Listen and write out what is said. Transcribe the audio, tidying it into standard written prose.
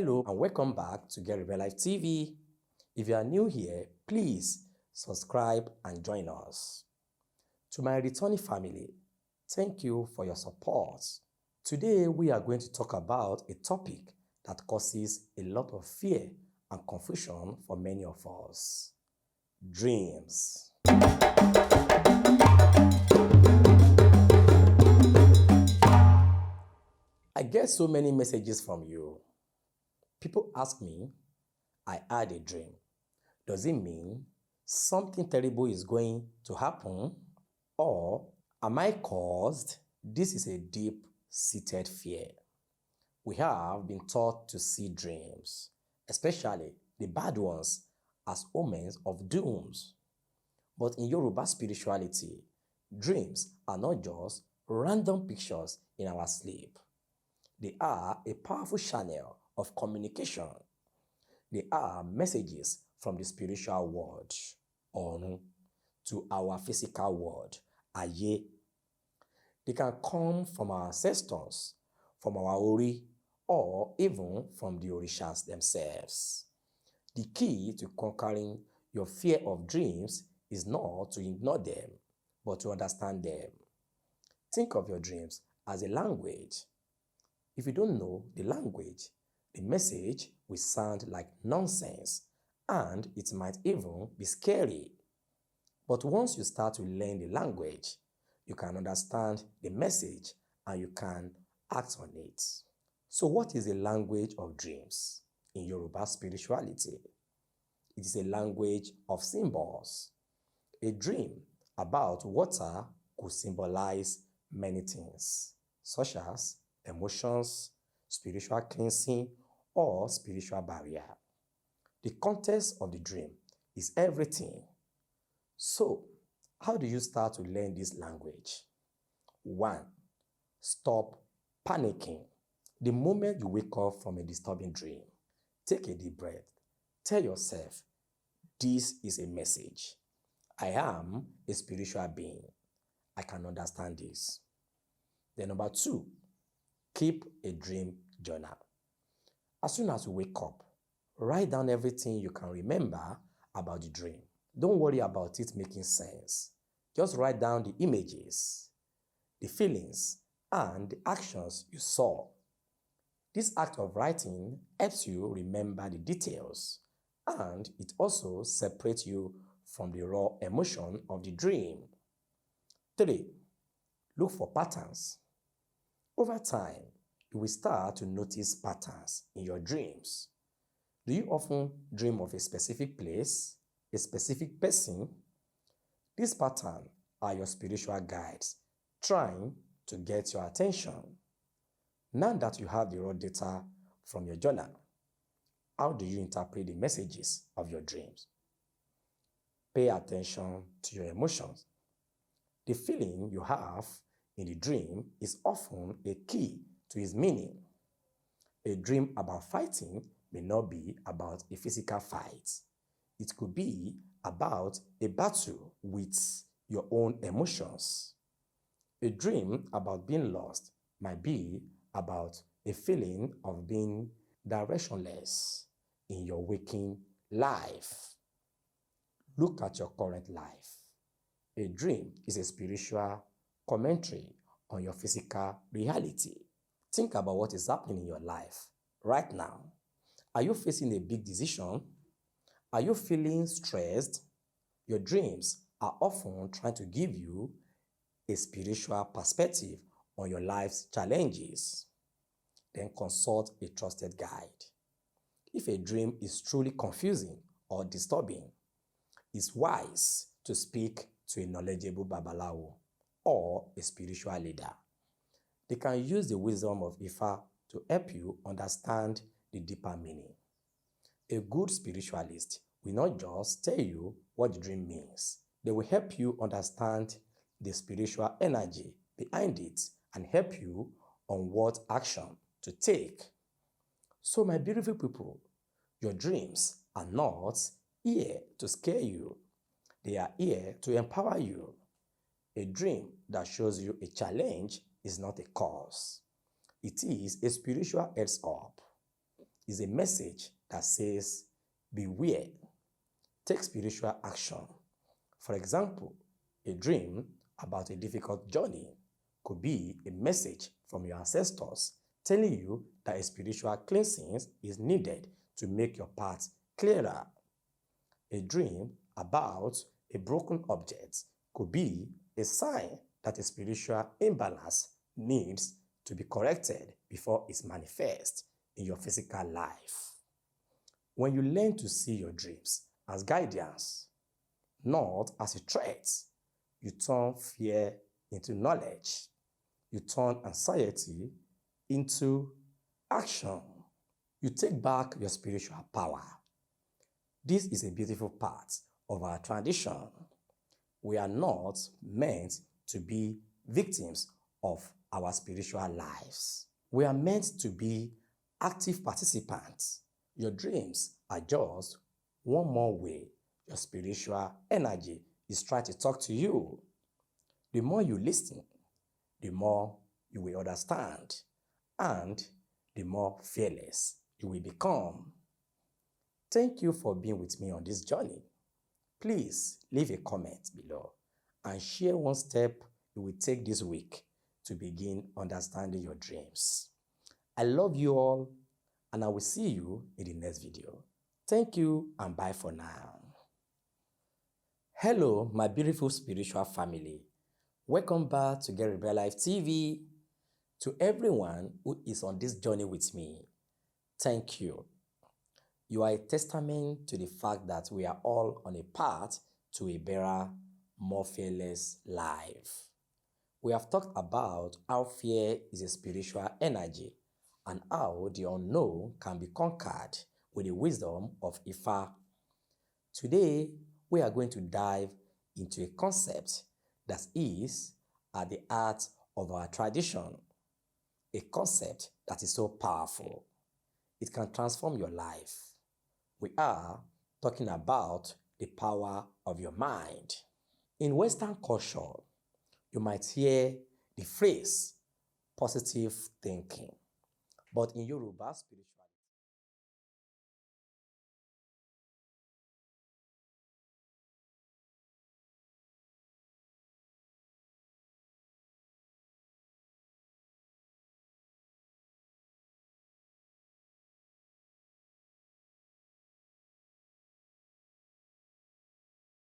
Hello and welcome back to Get Real Life TV. If you are new here, please subscribe and join us. To my returning family, thank you for your support. Today we are going to talk about a topic that causes a lot of fear and confusion for many of us. Dreams. I get so many messages from you. People ask me, I had a dream. Does it mean something terrible is going to happen? Or am I caused? This is a deep-seated fear. We have been taught to see dreams, especially the bad ones, as omens of dooms. But in Yoruba spirituality, dreams are not just random pictures in our sleep. They are a powerful channel of communication. They are messages from the spiritual world on to our physical world, aye. They can come from our ancestors, from our Ori, or even from the Orishas themselves. The key to conquering your fear of dreams is not to ignore them, but to understand them. Think of your dreams as a language. If you don't know the language, the message will sound like nonsense, and it might even be scary. But once you start to learn the language, you can understand the message and you can act on it. So what is the language of dreams in Yoruba spirituality? It is a language of symbols. A dream about water could symbolize many things, such as emotions, spiritual cleansing, or spiritual barrier. The context of the dream is everything. So, how do you start to learn this language? 1. Stop panicking. The moment you wake up from a disturbing dream, take a deep breath. Tell yourself, this is a message. I am a spiritual being. I can understand this. Then number 2, keep a dream journal. As soon as you wake up, write down everything you can remember about the dream. Don't worry about it making sense. Just write down the images, the feelings, and the actions you saw. This act of writing helps you remember the details, and it also separates you from the raw emotion of the dream. 3. Look for patterns. Over time, you will start to notice patterns in your dreams. Do you often dream of a specific place, a specific person? These patterns are your spiritual guides trying to get your attention. Now that you have the raw data from your journal, how do you interpret the messages of your dreams? Pay attention to your emotions. The feeling you have in the dream is often a key to its meaning. A dream about fighting may not be about a physical fight. It could be about a battle with your own emotions. A dream about being lost might be about a feeling of being directionless in your waking life. Look at your current life. A dream is a spiritual commentary on your physical reality. Think about what is happening in your life right now. Are you facing a big decision? Are you feeling stressed? Your dreams are often trying to give you a spiritual perspective on your life's challenges. Then consult a trusted guide. If a dream is truly confusing or disturbing, it's wise to speak to a knowledgeable babalawo or a spiritual leader. They can use the wisdom of Ifa to help you understand the deeper meaning. A good spiritualist will not just tell you what the dream means. They will help you understand the spiritual energy behind it and help you on what action to take. So my beautiful people, your dreams are not here to scare you. They are here to empower you. A dream that shows you a challenge is not a cause. It is a spiritual heads up. is a message that says, beware, take spiritual action. For example, a dream about a difficult journey could be a message from your ancestors telling you that a spiritual cleansing is needed to make your path clearer. A dream about a broken object could be a sign that a spiritual imbalance needs to be corrected before it manifests in your physical life. When you learn to see your dreams as guidance, not as a threat, you turn fear into knowledge. You turn anxiety into action. You take back your spiritual power. This is a beautiful part of our tradition. We are not meant to be victims of our spiritual lives. We are meant to be active participants. Your dreams are just one more way your spiritual energy is trying to talk to you. The more you listen, the more you will understand, and the more fearless you will become. Thank you for being with me on this journey. Please leave a comment below and share one step you will take this week to begin understanding your dreams. I love you all, and I will see you in the next video. Thank you and bye for now. Hello, my beautiful spiritual family. Welcome back to Get Rebel Life TV. To everyone who is on this journey with me, thank you. You are a testament to the fact that we are all on a path to a better, more fearless life. We have talked about how fear is a spiritual energy and how the unknown can be conquered with the wisdom of Ifa. Today, we are going to dive into a concept that is at the heart of our tradition, a concept that is so powerful. It can transform your life. We are talking about the power of your mind. In Western culture, you might hear the phrase positive thinking, but in Yoruba spirituality,